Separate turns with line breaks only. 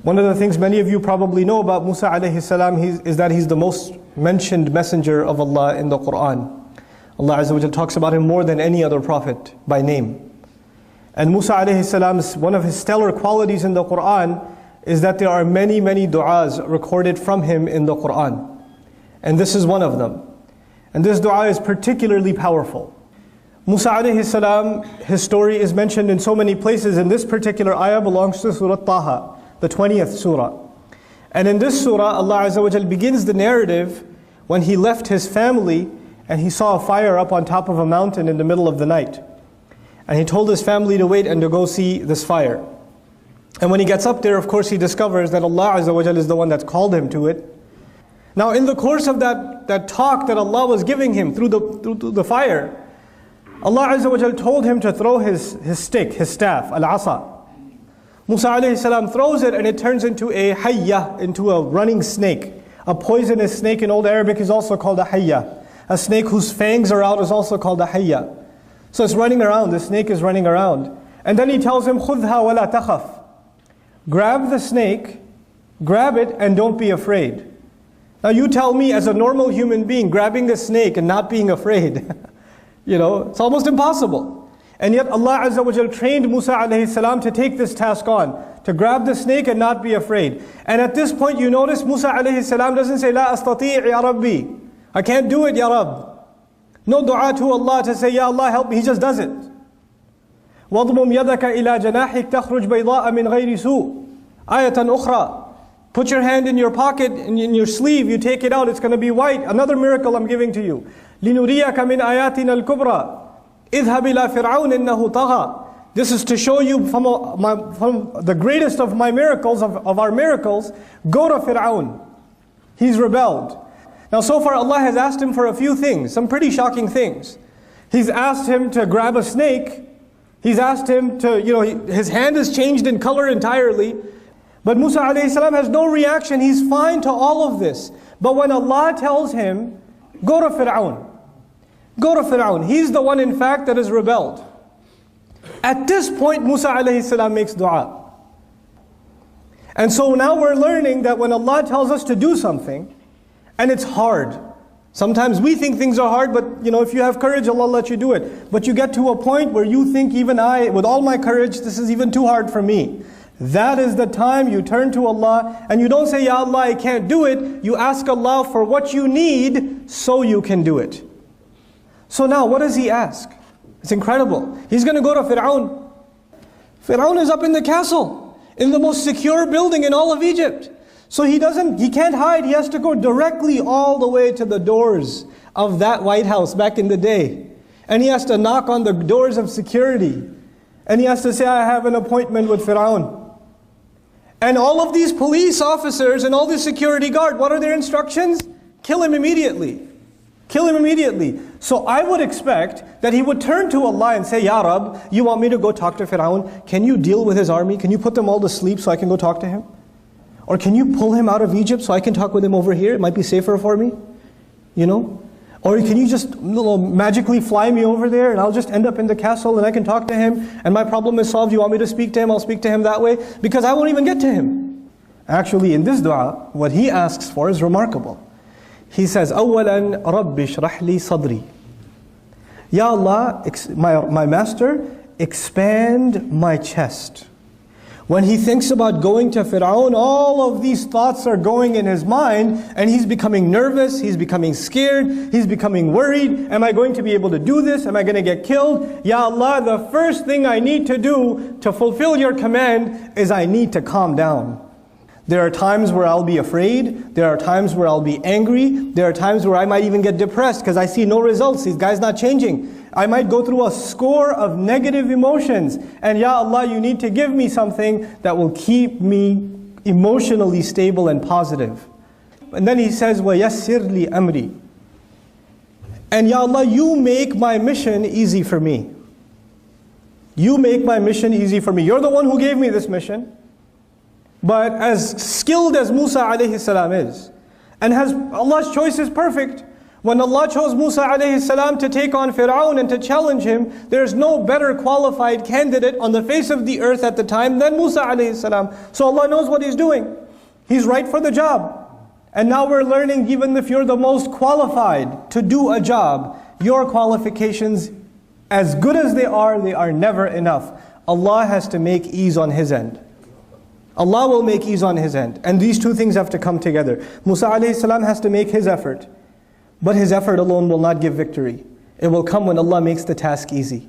One of the things many of you probably know about Musa alayhi salam is that he's the most mentioned messenger of Allah in the Quran. Allah Azza wa Jalla talks about him more than any other prophet by name. And Musa alayhi salam's, one of his stellar qualities in the Quran is that there are many, many du'as recorded from him in the Quran. And this is one of them. And this dua is particularly powerful. Musa alayhi salam, his story is mentioned in so many places, and this particular ayah belongs to Surah Taha, the 20th surah. And in this surah, Allah Azza wa Jalla begins the narrative when he left his family and he saw a fire up on top of a mountain in the middle of the night. And he told his family to wait and to go see this fire. And when he gets up there, of course, he discovers that Allah Azza wa Jalla is the one that's called him to it. Now, in the course of that talk that Allah was giving him through the fire, Allah Azza wa Jalla told him to throw his stick, his staff, al-asa. Musa alayhi salam throws it and it turns into a hayya, into a running snake. A poisonous snake in Old Arabic is also called a hayya. A snake whose fangs are out is also called a hayya. So it's running around, the snake is running around. And then he tells him, خُذْهَا وَلَا تَخَفْ. Grab the snake, grab it and don't be afraid. Now you tell me, as a normal human being, grabbing a snake and not being afraid, it's almost impossible. And yet Allah Azza wa Jal trained Musa alayhi salam to take this task on, to grab the snake and not be afraid. And at this point you notice Musa alayhi salam doesn't say, La astati' ya Rabbi. I can't do it, Ya Rabb. No dua to Allah to say, Ya Allah help me. He just does it. وَضْمُمْ يَدَكَ إِلَى جَنَاحِكَ تَخْرُجْ بَيْضَاءَ مِنْ غَيْرِ سُوءٍ. آيَةً أُخْرَى. Put your hand in your pocket, in your sleeve, you take it out, it's going to be white. Another miracle I'm giving to you. لِنُرِيَكَ مِنْ آيَاتِنَا الْكُبْرَى اذْهَبْ إِلَى فِرْعَوْنَ إِنَّهُ طَغَى. This is to show you from the greatest of my miracles, of our miracles. Go to Fir'aun. He's rebelled. Now so far Allah has asked him for a few things, some pretty shocking things. He's asked him to grab a snake. He's asked him to, his hand has changed in color entirely. But Musa alayhi salam has no reaction. He's fine to all of this. But when Allah tells him, go to Fir'aun. Go to Fir'aun. He's the one in fact that has rebelled. At this point Musa alayhi salam makes dua. And so now we're learning that when Allah tells us to do something, and it's hard. Sometimes we think things are hard, but if you have courage, Allah will let you do it. But you get to a point where you think, even I, with all my courage, this is even too hard for me. That is the time you turn to Allah, and you don't say, Ya Allah, I can't do it. You ask Allah for what you need, so you can do it. So now, what does he ask? It's incredible. He's going to go to Fir'aun. Fir'aun is up in the castle, in the most secure building in all of Egypt. So he can't hide, he has to go directly all the way to the doors of that White House back in the day. And he has to knock on the doors of security. And he has to say, I have an appointment with Fir'aun. And all of these police officers and all the security guard, what are their instructions? Kill him immediately. Kill him immediately. So I would expect that he would turn to Allah and say, Ya Rabb, you want me to go talk to Fir'aun? Can you deal with his army? Can you put them all to sleep so I can go talk to him? Or can you pull him out of Egypt so I can talk with him over here? It might be safer for me. Or can you just magically fly me over there and I'll just end up in the castle and I can talk to him and my problem is solved. You want me to speak to him? I'll speak to him that way. Because I won't even get to him. Actually, in this dua, what he asks for is remarkable. He says, أَوَّلًا رَبِّ اشْرَحْ لِي صَدْرِي. Ya Allah, my master, expand my chest. When he thinks about going to Fir'aun, all of these thoughts are going in his mind and he's becoming nervous, he's becoming scared, he's becoming worried. Am I going to be able to do this? Am I going to get killed? Ya Allah, the first thing I need to do to fulfill your command is I need to calm down. There are times where I'll be afraid, there are times where I'll be angry, there are times where I might even get depressed because I see no results, these guys not changing. I might go through a score of negative emotions. And Ya Allah, you need to give me something that will keep me emotionally stable and positive. And then he says, وَيَسِّرْ لِي أَمْرِي. And Ya Allah, you make my mission easy for me. You make my mission easy for me. You're the one who gave me this mission. But as skilled as Musa alayhi salam is, and Allah's choice is perfect, When Allah chose Musa alayhi salam to take on Fir'aun and to challenge him, there's no better qualified candidate on the face of the earth at the time than Musa alayhi salam. So Allah knows what He's doing. He's right for the job. And now we're learning, even if you're the most qualified to do a job, your qualifications, as good as they are never enough. Allah has to make ease on His end. Allah will make ease on His end. And these two things have to come together. Musa alayhi salam has to make his effort. But his effort alone will not give victory. It will come when Allah makes the task easy.